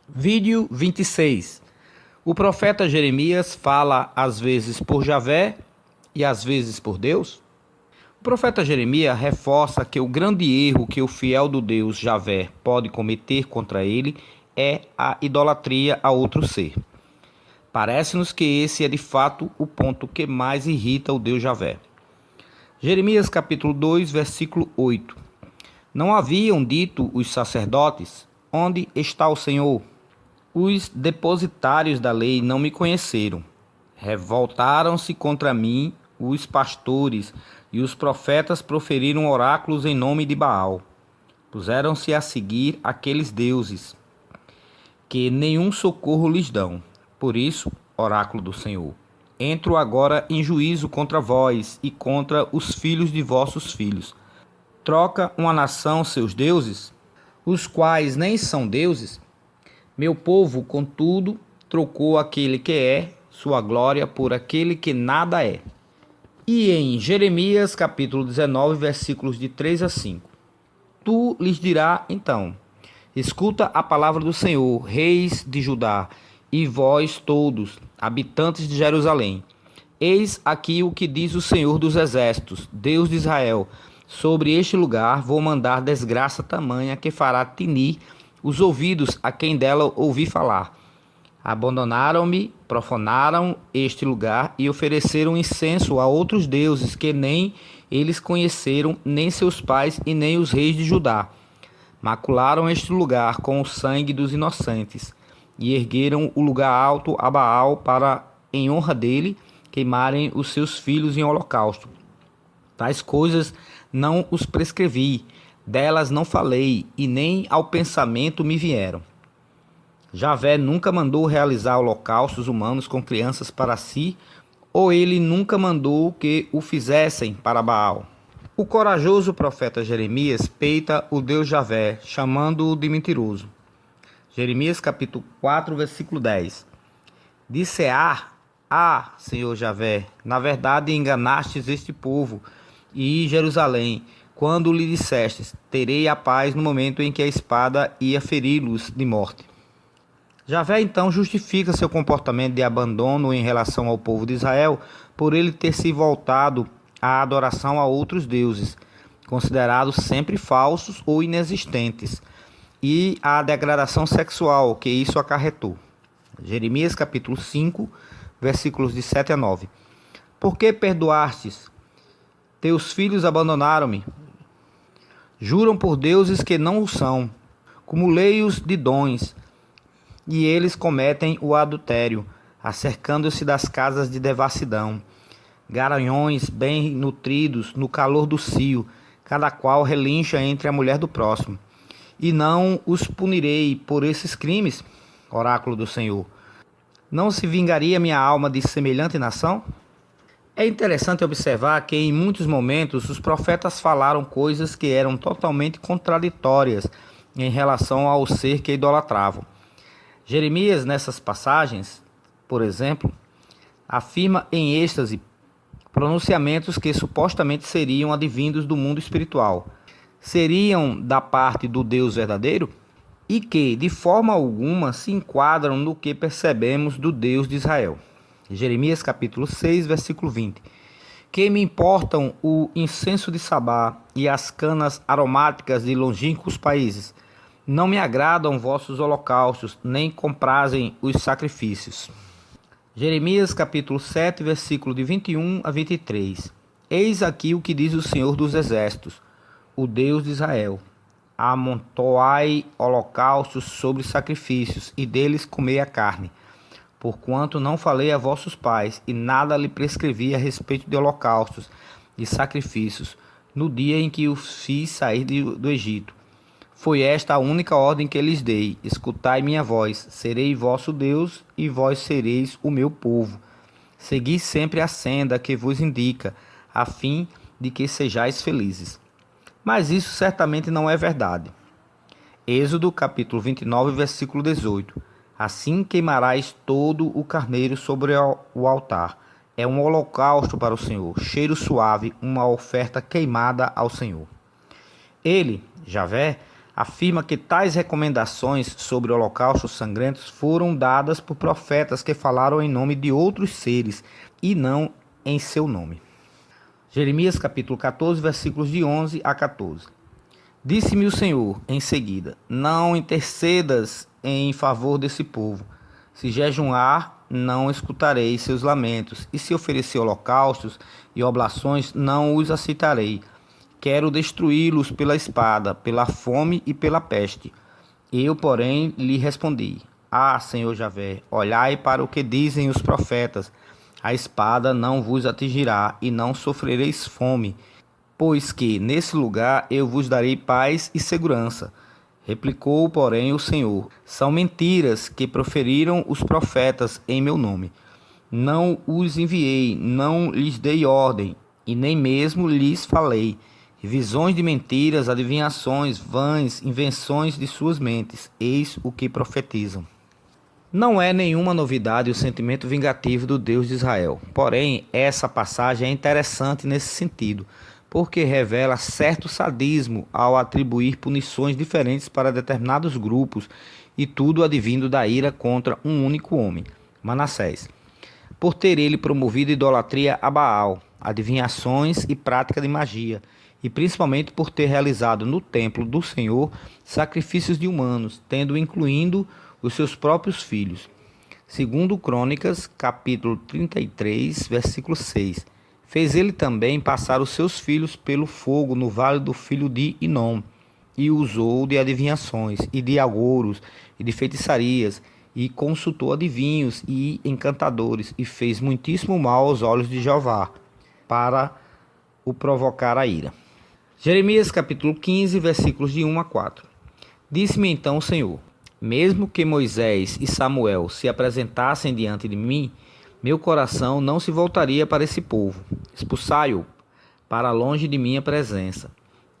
Vídeo 26. O profeta Jeremias fala às vezes por Javé e às vezes por Deus. O profeta Jeremias reforça que o grande erro que o fiel do Deus Javé pode cometer contra ele é a idolatria a outro ser. Parece-nos que esse é de fato o ponto que mais irrita o Deus Javé. Jeremias capítulo 2, versículo 8. Não haviam dito os sacerdotes: onde está o Senhor? Os depositários da lei não me conheceram. Revoltaram-se contra mim os pastores, e os profetas proferiram oráculos em nome de Baal. Puseram-se a seguir aqueles deuses, que nenhum socorro lhes dão. Por isso, oráculo do Senhor, entro agora em juízo contra vós e contra os filhos de vossos filhos. Troca uma nação seus deuses, os quais nem são deuses? Meu povo, contudo, trocou aquele que é sua glória por aquele que nada é. E em Jeremias capítulo 19, versículos de 3 a 5. Tu lhes dirá então: escuta a palavra do Senhor, reis de Judá, e vós todos, habitantes de Jerusalém. Eis aqui o que diz o Senhor dos Exércitos, Deus de Israel: sobre este lugar vou mandar desgraça tamanha que fará tinir os ouvidos a quem dela ouvi falar. Abandonaram-me, profanaram este lugar e ofereceram incenso a outros deuses que nem eles conheceram, nem seus pais e nem os reis de Judá. Macularam este lugar com o sangue dos inocentes e ergueram o lugar alto a Baal para, em honra dele, queimarem os seus filhos em holocausto. Tais coisas não os prescrevi, delas não falei, e nem ao pensamento me vieram. Javé nunca mandou realizar holocaustos humanos com crianças para si, ou ele nunca mandou que o fizessem para Baal. O corajoso profeta Jeremias peita o Deus Javé, chamando-o de mentiroso. Jeremias capítulo 4, versículo 10. Disse-á: ah, Senhor Javé, na verdade enganastes este povo e Jerusalém, quando lhe dissestes: terei a paz, no momento em que a espada ia feri-los de morte. Javé então justifica seu comportamento de abandono em relação ao povo de Israel por ele ter se voltado à adoração a outros deuses, considerados sempre falsos ou inexistentes, e à degradação sexual que isso acarretou. Jeremias capítulo 5, versículos de 7 a 9. Por que perdoastes? Teus filhos abandonaram-me. Juram por deuses que não o são, como leios de dons, e eles cometem o adultério, acercando-se das casas de devassidão. Garanhões bem nutridos no calor do cio, cada qual relincha entre a mulher do próximo. E não os punirei por esses crimes, oráculo do Senhor. Não se vingaria minha alma de semelhante nação? É interessante observar que em muitos momentos os profetas falaram coisas que eram totalmente contraditórias em relação ao ser que idolatravam. Jeremias, nessas passagens, por exemplo, afirma em êxtase pronunciamentos que supostamente seriam advindos do mundo espiritual. Seriam da parte do Deus verdadeiro? E que, de forma alguma, se enquadram no que percebemos do Deus de Israel. Jeremias capítulo 6, versículo 20. Que me importam o incenso de Sabá e as canas aromáticas de longínquos países? Não me agradam vossos holocaustos, nem comprazem os sacrifícios. Jeremias capítulo 7, versículo de 21 a 23. Eis aqui o que diz o Senhor dos Exércitos, o Deus de Israel: amontoai holocaustos sobre sacrifícios, e deles comei a carne, porquanto não falei a vossos pais, e nada lhe prescrevi a respeito de holocaustos e sacrifícios, no dia em que os fiz sair do Egito. Foi esta a única ordem que lhes dei: escutai minha voz, serei vosso Deus, e vós sereis o meu povo. Segui sempre a senda que vos indica, a fim de que sejais felizes. Mas isso certamente não é verdade. Êxodo capítulo 29, versículo 18. Assim queimarás todo o carneiro sobre o altar. É um holocausto para o Senhor, cheiro suave, uma oferta queimada ao Senhor. Ele, Javé, afirma que tais recomendações sobre holocaustos sangrentos foram dadas por profetas que falaram em nome de outros seres e não em seu nome. Jeremias capítulo 14, versículos de 11 a 14. Disse-me o Senhor em seguida: não intercedas em favor desse povo. Se jejuar, não escutarei seus lamentos, e se oferecer holocaustos e oblações, não os aceitarei. Quero destruí-los pela espada, pela fome e pela peste. Eu, porém, lhe respondi: ah, Senhor Javé, olhai para o que dizem os profetas. A espada não vos atingirá, e não sofrereis fome, pois que nesse lugar eu vos darei paz e segurança. Replicou, porém, o Senhor: são mentiras que proferiram os profetas em meu nome. Não os enviei, não lhes dei ordem, e nem mesmo lhes falei. Visões de mentiras, adivinhações, vãs, invenções de suas mentes, eis o que profetizam. Não é nenhuma novidade o sentimento vingativo do Deus de Israel. Porém, essa passagem é interessante nesse sentido, porque revela certo sadismo ao atribuir punições diferentes para determinados grupos, e tudo advindo da ira contra um único homem, Manassés, por ter ele promovido idolatria a Baal, adivinhações e prática de magia, e principalmente por ter realizado no templo do Senhor sacrifícios de humanos, tendo incluindo os seus próprios filhos. Segundo Crônicas, capítulo 33, versículo 6. Fez ele também passar os seus filhos pelo fogo no vale do filho de Inom, e usou de adivinhações, e de agouros, e de feitiçarias, e consultou adivinhos e encantadores, e fez muitíssimo mal aos olhos de Jeová, para o provocar a ira. Jeremias capítulo 15, versículos de 1 a 4. Disse-me então o Senhor: mesmo que Moisés e Samuel se apresentassem diante de mim, meu coração não se voltaria para esse povo. Expulsai-o para longe de minha presença,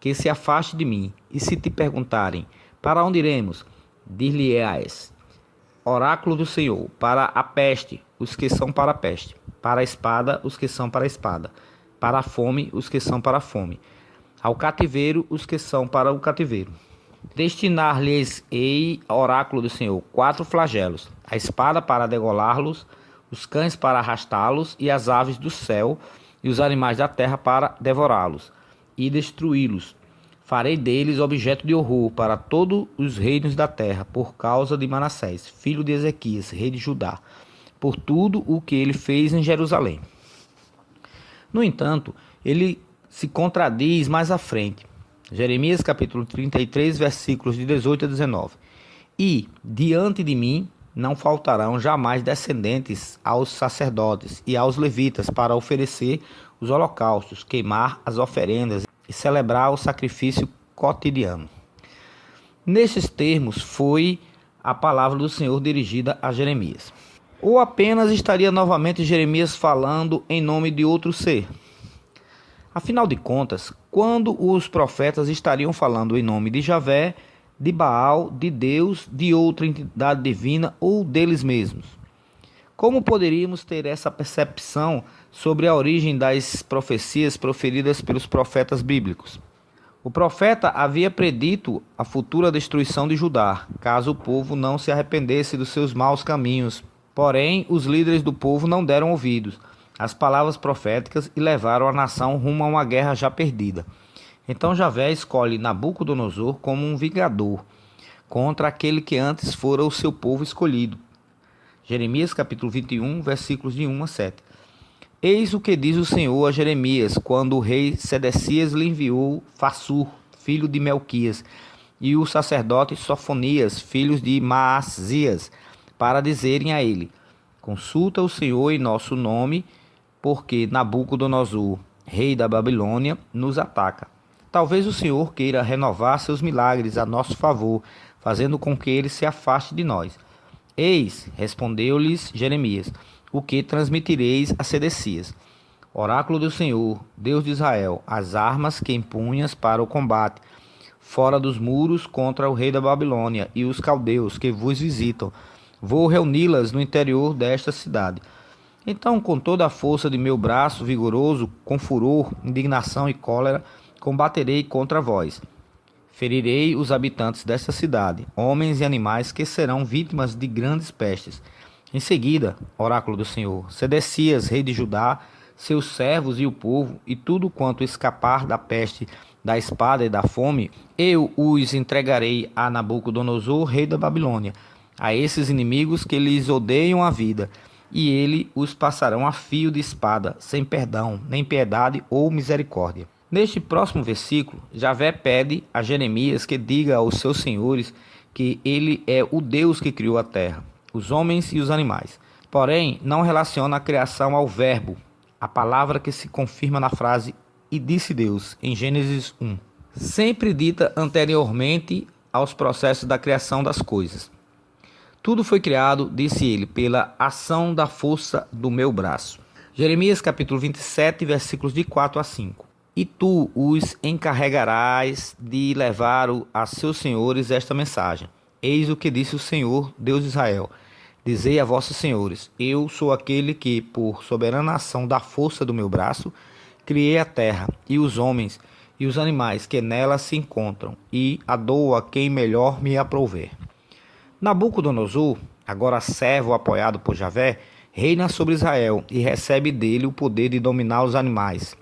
que se afaste de mim. E se te perguntarem: para onde iremos? Dir-lhe-ás: oráculo do Senhor, para a peste, os que são para a peste, para a espada, os que são para a espada, para a fome, os que são para a fome, ao cativeiro, os que são para o cativeiro. Destinar-lhes-ei, oráculo do Senhor, 4 flagelos: a espada para degolá-los, os cães para arrastá-los, e as aves do céu e os animais da terra para devorá-los e destruí-los. Farei deles objeto de horror para todos os reinos da terra, por causa de Manassés, filho de Ezequias, rei de Judá, por tudo o que ele fez em Jerusalém. No entanto, ele se contradiz mais à frente. Jeremias capítulo 33, versículos de 18 a 19. E diante de mim não faltarão jamais descendentes aos sacerdotes e aos levitas para oferecer os holocaustos, queimar as oferendas e celebrar o sacrifício cotidiano. Nesses termos foi a palavra do Senhor dirigida a Jeremias. Ou apenas estaria novamente Jeremias falando em nome de outro ser? Afinal de contas, quando os profetas estariam falando em nome de Javé, de Baal, de Deus, de outra entidade divina ou deles mesmos? Como poderíamos ter essa percepção sobre a origem das profecias proferidas pelos profetas bíblicos? O profeta havia predito a futura destruição de Judá, caso o povo não se arrependesse dos seus maus caminhos. Porém, os líderes do povo não deram ouvidos às palavras proféticas e levaram a nação rumo a uma guerra já perdida. Então Javé escolhe Nabucodonosor como um vingador contra aquele que antes fora o seu povo escolhido. Jeremias capítulo 21, versículos de 1 a 7. Eis o que diz o Senhor a Jeremias, quando o rei Sedecias lhe enviou Fassur, filho de Melquias, e o sacerdote Sofonias, filhos de Maasias, para dizerem a ele: consulta o Senhor em nosso nome, porque Nabucodonosor, rei da Babilônia, nos ataca. Talvez o Senhor queira renovar seus milagres a nosso favor, fazendo com que ele se afaste de nós. Eis, respondeu-lhes Jeremias, o que transmitireis a Sedecias? Oráculo do Senhor, Deus de Israel, as armas que empunhas para o combate, fora dos muros contra o rei da Babilônia e os caldeus que vos visitam. Vou reuni-las no interior desta cidade. Então, com toda a força de meu braço vigoroso, com furor, indignação e cólera, combaterei contra vós. Ferirei os habitantes desta cidade, homens e animais que serão vítimas de grandes pestes. Em seguida, oráculo do Senhor, Sedecias, rei de Judá, seus servos e o povo, e tudo quanto escapar da peste, da espada e da fome, eu os entregarei a Nabucodonosor, rei da Babilônia, a esses inimigos que lhes odeiam a vida, e ele os passarão a fio de espada, sem perdão, nem piedade ou misericórdia. Neste próximo versículo, Javé pede a Jeremias que diga aos seus senhores que ele é o Deus que criou a terra, os homens e os animais. Porém, não relaciona a criação ao verbo, a palavra que se confirma na frase "e disse Deus", em Gênesis 1, sempre dita anteriormente aos processos da criação das coisas. Tudo foi criado, disse ele, pela ação da força do meu braço. Jeremias capítulo 27, versículos de 4 a 5. E tu os encarregarás de levar a seus senhores esta mensagem. Eis o que disse o Senhor, Deus de Israel. Dizei a vossos senhores, eu sou aquele que, por soberana ação da força do meu braço, criei a terra e os homens e os animais que nela se encontram, e a dou a quem melhor me aprouver. Nabucodonosor, agora servo apoiado por Javé, reina sobre Israel e recebe dele o poder de dominar os animais.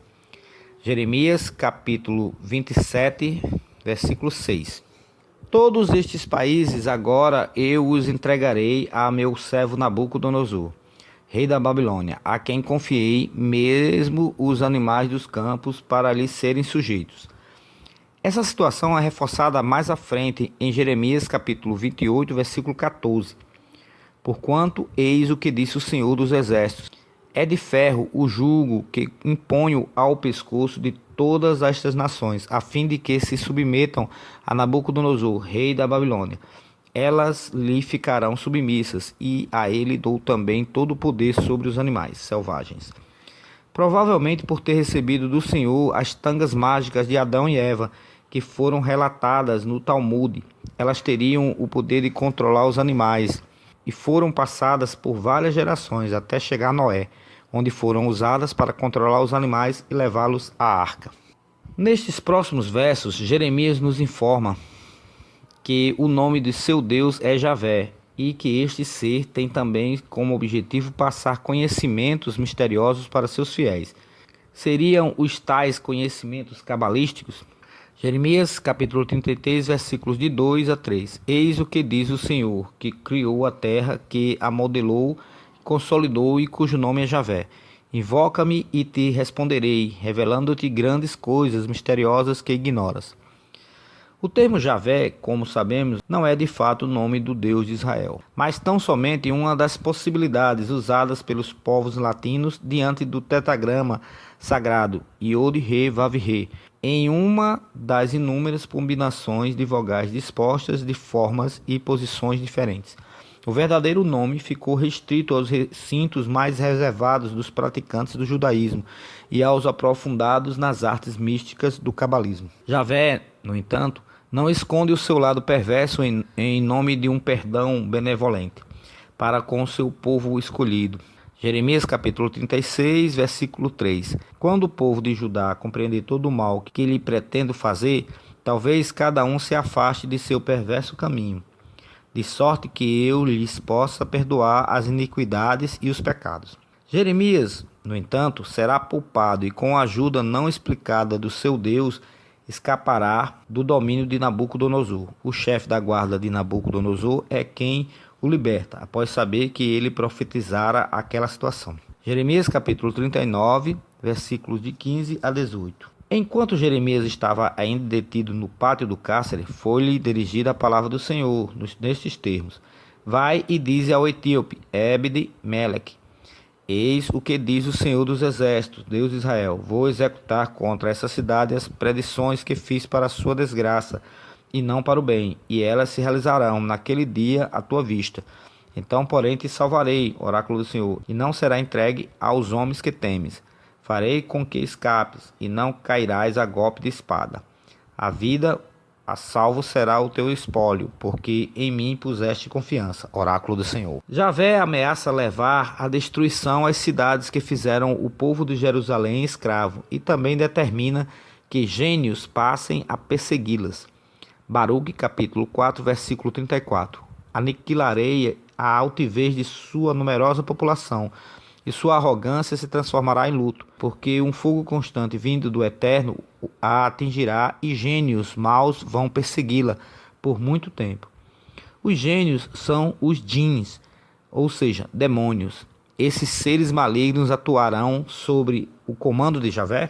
Jeremias capítulo 27, versículo 6. Todos estes países agora eu os entregarei a meu servo Nabucodonosor, rei da Babilônia, a quem confiei mesmo os animais dos campos para lhe serem sujeitos. Essa situação é reforçada mais à frente em Jeremias capítulo 28, versículo 14. Porquanto eis o que disse o Senhor dos Exércitos: é de ferro o jugo que imponho ao pescoço de todas estas nações, a fim de que se submetam a Nabucodonosor, rei da Babilônia. Elas lhe ficarão submissas, e a ele dou também todo o poder sobre os animais selvagens. Provavelmente por ter recebido do Senhor as tangas mágicas de Adão e Eva, que foram relatadas no Talmude, elas teriam o poder de controlar os animais, e foram passadas por várias gerações até chegar a Noé, onde foram usadas para controlar os animais e levá-los à arca. Nestes próximos versos, Jeremias nos informa que o nome de seu Deus é Javé e que este ser tem também como objetivo passar conhecimentos misteriosos para seus fiéis. Seriam os tais conhecimentos cabalísticos? Jeremias capítulo 33, versículos de 2 a 3. Eis o que diz o Senhor, que criou a terra, que a modelou, consolidou e cujo nome é Javé. Invoca-me e te responderei, revelando-te grandes coisas misteriosas que ignoras. O termo Javé, como sabemos, não é de fato o nome do Deus de Israel, mas tão somente uma das possibilidades usadas pelos povos latinos diante do tetragrama sagrado Iod-Ré-Vav-Ré, em uma das inúmeras combinações de vogais dispostas de formas e posições diferentes. O verdadeiro nome ficou restrito aos recintos mais reservados dos praticantes do judaísmo e aos aprofundados nas artes místicas do cabalismo. Javé, no entanto, não esconde o seu lado perverso em nome de um perdão benevolente para com o seu povo escolhido. Jeremias capítulo 36, versículo 3. Quando o povo de Judá compreender todo o mal que lhe pretendo fazer, talvez cada um se afaste de seu perverso caminho, de sorte que eu lhes possa perdoar as iniquidades e os pecados. Jeremias, no entanto, será poupado e com a ajuda não explicada do seu Deus, escapará do domínio de Nabucodonosor. O chefe da guarda de Nabucodonosor é quem o liberta, após saber que ele profetizara aquela situação. Jeremias capítulo 39, versículos de 15 a 18. Enquanto Jeremias estava ainda detido no pátio do cárcere, foi-lhe dirigida a palavra do Senhor, nestes termos: Vai e dize ao etíope Ebed-Meleque: Eis o que diz o Senhor dos Exércitos, Deus de Israel: Vou executar contra essa cidade as predições que fiz para a sua desgraça, e não para o bem, e elas se realizarão naquele dia à tua vista. Então, porém, te salvarei, oráculo do Senhor, e não será entregue aos homens que temes. Farei com que escapes, e não cairás a golpe de espada. A vida, a salvo será o teu espólio, porque em mim puseste confiança, oráculo do Senhor. Javé ameaça levar à destruição as cidades que fizeram o povo de Jerusalém escravo, e também determina que gênios passem a persegui-las. Baruque, capítulo 4, versículo 34. Aniquilarei a altivez de sua numerosa população, e sua arrogância se transformará em luto, porque um fogo constante vindo do Eterno a atingirá, e gênios maus vão persegui-la por muito tempo. Os gênios são os djinns, ou seja, demônios. Esses seres malignos atuarão sob o comando de Javé?